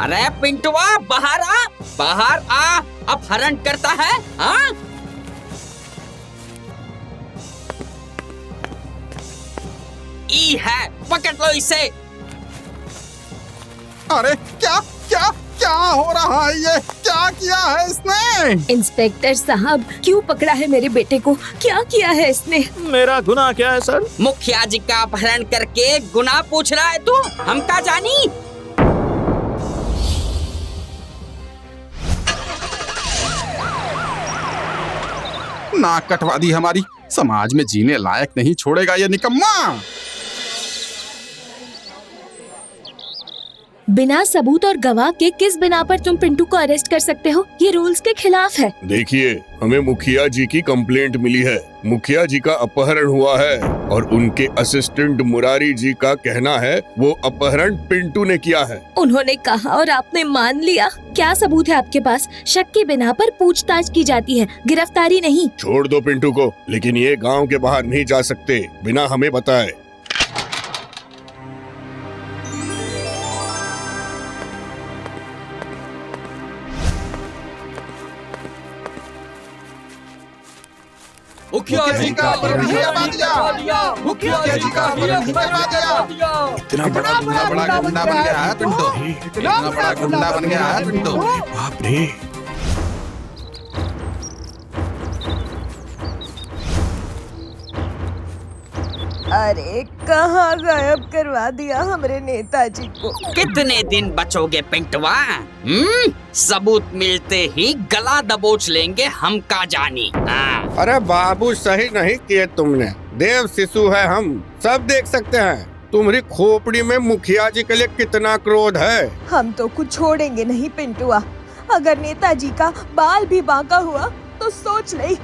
अरे पिंटुआ बाहर आ, बाहर आ, अपहरण करता है। हाँ ई है, पकड़ लो इसे। अरे क्या क्या क्या हो रहा है? ये क्या किया है इसने? इंस्पेक्टर साहब, क्यों पकड़ा है मेरे बेटे को? क्या किया है इसने? मेरा गुनाह क्या है सर? मुखिया जी का अपहरण करके गुनाह पूछ रहा है तू? हम का जानी? नाक कटवा दी हमारी, समाज में जीने लायक नहीं छोड़ेगा ये निकम्मा। बिना सबूत और गवाह के किस बिना पर तुम पिंटू को अरेस्ट कर सकते हो? ये रूल्स के खिलाफ है। देखिए, हमें मुखिया जी की कंप्लेंट मिली है। मुखिया जी का अपहरण हुआ है और उनके असिस्टेंट मुरारी जी का कहना है वो अपहरण पिंटू ने किया है। उन्होंने कहा और आपने मान लिया। क्या सबूत है आपके पास? शक के बिना पर पूछताछ की जाती है, गिरफ्तारी नहीं। छोड़ दो पिंटू को, लेकिन ये गांव के बाहर नहीं जा सकते बिना हमें बताए। मुखिया जी का अपहरण करवा दिया। मुखिया जी का अपहरण करवा दिया। इतना बड़ा गुंडा बन गया है पिंटू। इतना बड़ा गुंडा बन गया है पिंटू। बाप रे! अरे कहाँ गायब करवा दिया हमरे नेताजी को। कितने दिन बचोगे पिंटुआ? सबूत मिलते ही गला दबोच लेंगे, हम का जानी। हाँ। अरे बाबू, सही नहीं किए तुमने। देव शिशु है, हम सब देख सकते हैं तुम्हारी खोपड़ी में मुखिया जी के लिए कितना क्रोध है। हम तो कुछ छोड़ेंगे नहीं पिंटुआ। अगर नेताजी का बाल भी बांका हुआ तो सोच ले।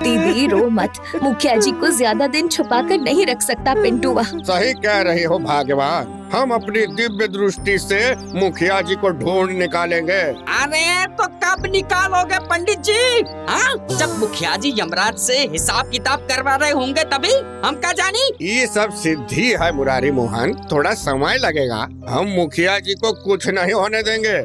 दीदी रो मत, मुखिया जी को ज्यादा दिन छुपा कर नहीं रख सकता पिंटुआ। सही कह रही हो भाग्यवान, हम अपनी दिव्य दृष्टि से मुखिया जी को ढूंढ निकालेंगे। अरे तो कब निकालोगे पंडित जी? हाँ, जब मुखिया जी यमराज से हिसाब किताब करवा रहे होंगे तभी, हम क्या जानी। ये सब सिद्धि है मुरारी मोहन, थोड़ा समय लगेगा। हम मुखिया जी को कुछ नहीं होने देंगे।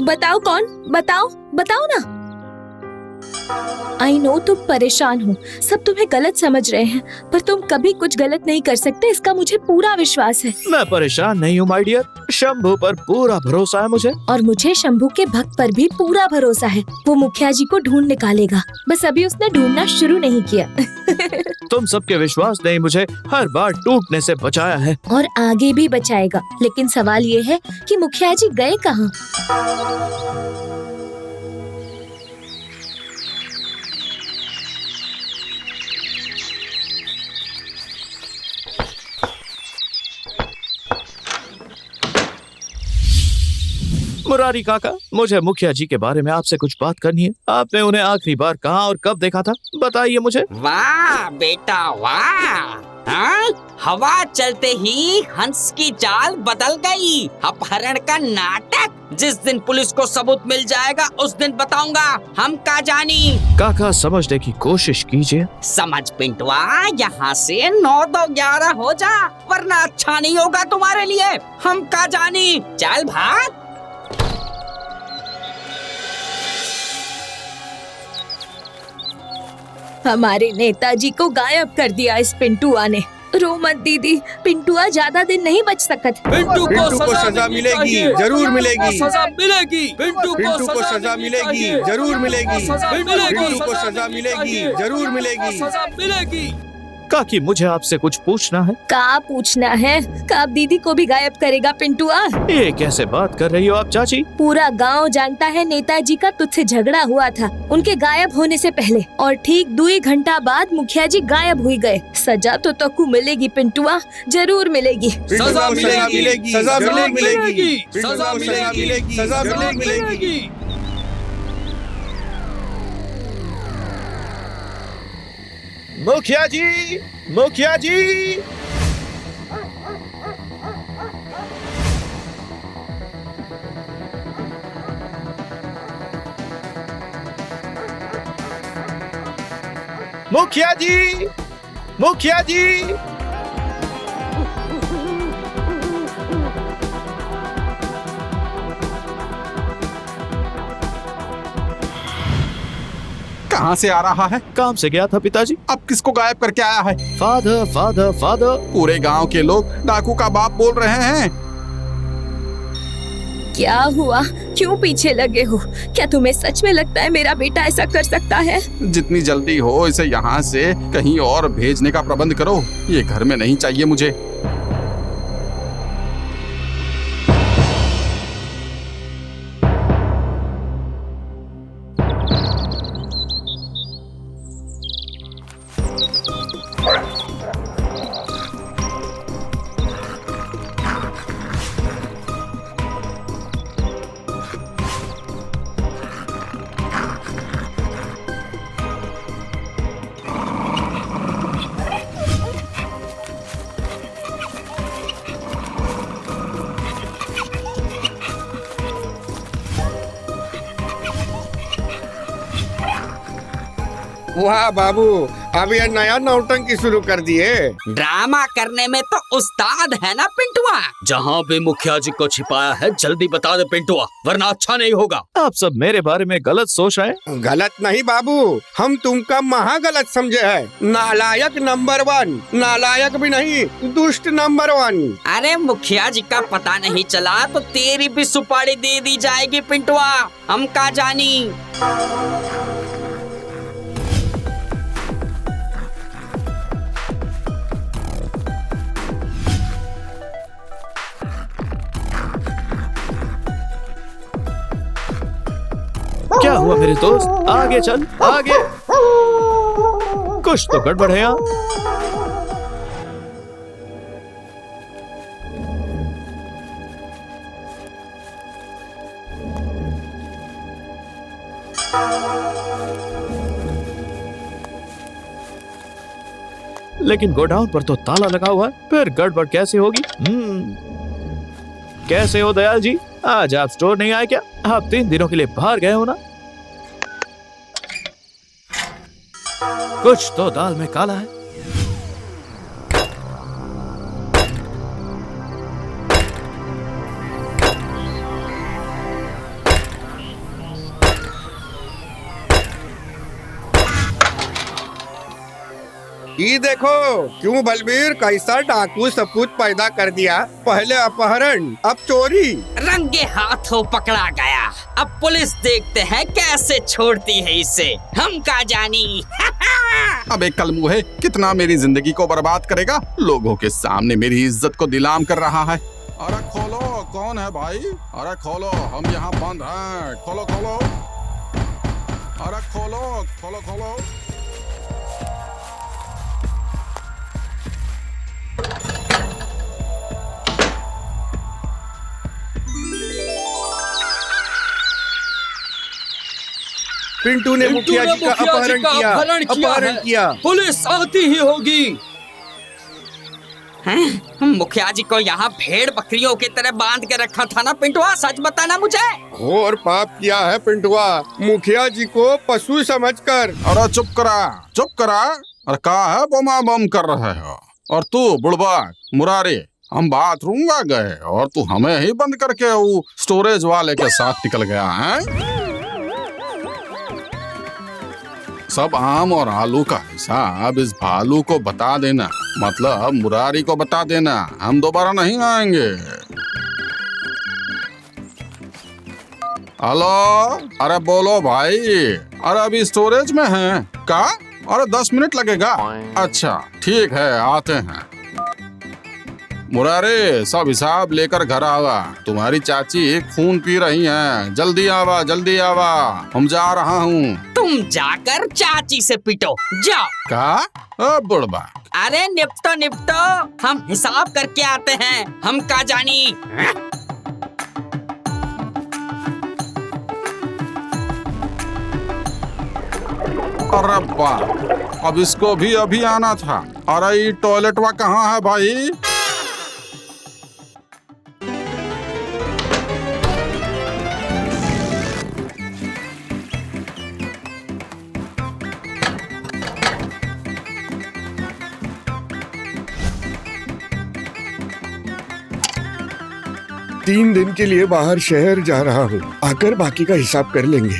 बताओ कौन? बताओ ना। आई नो तुम परेशान हो, सब तुम्हें गलत समझ रहे हैं, पर तुम कभी कुछ गलत नहीं कर सकते, इसका मुझे पूरा विश्वास है। मैं परेशान नहीं हूँ माय डियर, शंभू पर पूरा भरोसा है मुझे। और मुझे शंभू के भक्त पर भी पूरा भरोसा है। वो मुखिया जी को ढूंढ निकालेगा, बस अभी उसने ढूंढना शुरू नहीं किया। तुम सबके विश्वास ने मुझे हर बार टूटने से बचाया है और आगे भी बचाएगा। लेकिन सवाल ये है कि मुखिया जी गए कहाँ? मुरारी काका, मुझे मुखिया जी के बारे में आपसे कुछ बात करनी है। आपने उन्हें आखिरी बार कहाँ और कब देखा था, बताइए मुझे। वाह बेटा वाह। हाँ? हवा चलते ही हंस की चाल बदल गई। अपहरण का नाटक जिस दिन पुलिस को सबूत मिल जाएगा उस दिन बताऊंगा, हम का जानी। काका समझने की कोशिश कीजिए। समझ पिंटुआ, यहाँ से 9 2 11 हो जा, वरना अच्छा नहीं होगा तुम्हारे लिए। हम का जानी, चल भाग। हमारे नेताजी को गायब कर दिया इस पिंटुआ ने। रो मत दीदी, पिंटुआ ज्यादा दिन नहीं बच सकत। पिंटू को सजा मिलेगी, जरूर मिलेगी। सजा मिलेगी। पिंटू को सजा मिलेगी, जरूर मिलेगी। पिंटू को सजा मिलेगी, जरूर मिलेगी। काकी, मुझे आपसे कुछ पूछना है। का पूछना है? कब दीदी को भी गायब करेगा पिंटुआ? ये कैसे बात कर रही हो आप चाची? पूरा गांव जानता है नेताजी का तुझसे झगड़ा हुआ था उनके गायब होने से पहले, और ठीक 2 घंटा बाद मुखिया जी गायब हुई गए। सजा तो तको मिलेगी पिंटुआ, जरूर मिलेगी। सजा मिलेगी, सजा मिलेगी, सजा मिलेगी, सजा मिलेगी। मुखिया जी, मुखिया जी, मुखिया जी, मुखिया जी। कहाँ से आ रहा है? काम से गया था पिताजी। अब किसको गायब करके आया है? Father father father. पूरे गांव के लोग डाकू का बाप बोल रहे हैं। क्या हुआ? क्यों पीछे लगे हो? क्या तुम्हें सच में लगता है मेरा बेटा ऐसा कर सकता है? जितनी जल्दी हो इसे यहाँ से कहीं और भेजने का प्रबंध करो। ये घर में नहीं चाहिए मुझे। वाह बाबू, अब ये नया नौटंकी शुरू कर दिए। ड्रामा करने में तो उस्ताद है ना पिंटुआ। जहाँ भी मुखिया जी को छिपाया है जल्दी बता दे पिंटुआ, वरना अच्छा नहीं होगा। आप सब मेरे बारे में गलत सोच रहे हैं। गलत नहीं बाबू, हम तुमका महा गलत समझे है। नालायक नंबर 1, नालायक भी नहीं, दुष्ट नंबर 1। अरे मुखिया जी का पता नहीं चला तो तेरी भी सुपारी दे दी जाएगी पिंटुआ, हम का जानी। क्या हुआ मेरे दोस्त? आगे चल, आगे। कुछ तो गड़बड़ है यहाँ। लेकिन गोडाउन पर तो ताला लगा हुआ है, फिर गड़बड़ कैसे होगी? कैसे हो दयाल जी? आज आप स्टोर नहीं आए क्या? आप 3 दिनों के लिए बाहर गए हो ना? कुछ तो दाल में काला है। ये देखो क्यों बलबीर, कैसा डाकू सपूत पैदा कर दिया। पहले अपहरण, अब चोरी। रंगे हाथों पकड़ा गया। अब पुलिस देखते हैं कैसे छोड़ती है इसे, हम का जानी। अब एक कलमुहे कितना मेरी जिंदगी को बर्बाद करेगा। लोगों के सामने मेरी इज्जत को नीलाम कर रहा है। अरे खोलो, कौन है भाई? अरे खोलो, हम यहाँ बंद हैं। खोलो खोलो, अरे खोलो खोलो खोलो। पिंटू ने मुखिया जी का अपहरण किया। पुलिस आती ही होगी। हैं? मुखिया जी को यहाँ भेड़ बकरियों की तरह बांध के रखा था ना पिंटुआ, सच बताना मुझे। घोर पाप किया है पिंटुआ, मुखिया जी को पशु समझकर। अरे चुप करा। अरे का है बमा बम कर रहे हो? और तू बुढ़बा मुरारी, हम बाथरूम आ गए और तू हमें ही बंद करके वो स्टोरेज वाले के साथ निकल गया है। सब आम और आलू का हिसाब इस भालू को बता देना, मतलब मुरारी को बता देना। हम दोबारा नहीं आएंगे। हेलो, अरे बोलो भाई। अरे अभी स्टोरेज में है का? अरे 10 मिनट लगेगा। अच्छा ठीक है, आते हैं। मुरारी, सब हिसाब लेकर घर आवा। तुम्हारी चाची खून पी रही हैं। जल्दी आवा, हम जा रहा हूँ। तुम जाकर चाची से पिटो, जाओ। का? बुढ़बा। अरे निपटो, हम हिसाब करके आते हैं, हम का जानी। अरे बाप, अब इसको भी अभी आना था। अरे ये टॉयलेटवा कहाँ है भाई? 3 दिन के लिए बाहर शहर जा रहा हूँ, आकर बाकी का हिसाब कर लेंगे।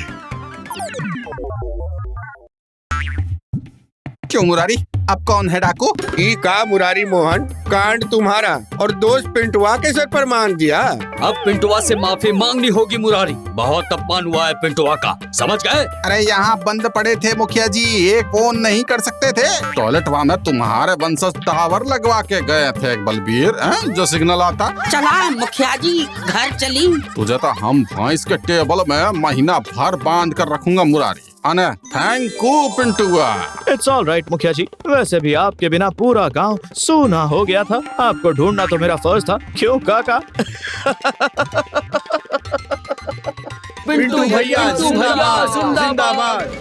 क्यों मुरारी, अब कौन है डाकू? ई का मुरारी मोहन, कांड तुम्हारा और दोस्त पिंटुआ के सर पर मान दिया। अब पिंटुआ से माफी मांगनी होगी मुरारी, बहुत अपमान हुआ है पिंटुआ का, समझ गए? अरे यहाँ बंद पड़े थे मुखिया जी, एक फोन नहीं कर सकते थे? टॉयलेटवा में तुम्हारे वंशज टावर लगवा के गए थे एक बलबीर, जो सिग्नल आता। चला मुखिया जी घर चली। तुझे तो हम भैंस के टेबल में महीना भर बांध कर रखूंगा मुरारी। अने थैंक यू पिंटुआ। इट्स ऑल राइट मुखिया जी, वैसे भी आपके बिना पूरा गांव सूना हो गया था, आपको ढूंढना तो मेरा फर्ज था, क्यों काका? पिंटू भैया जिंदाबाद।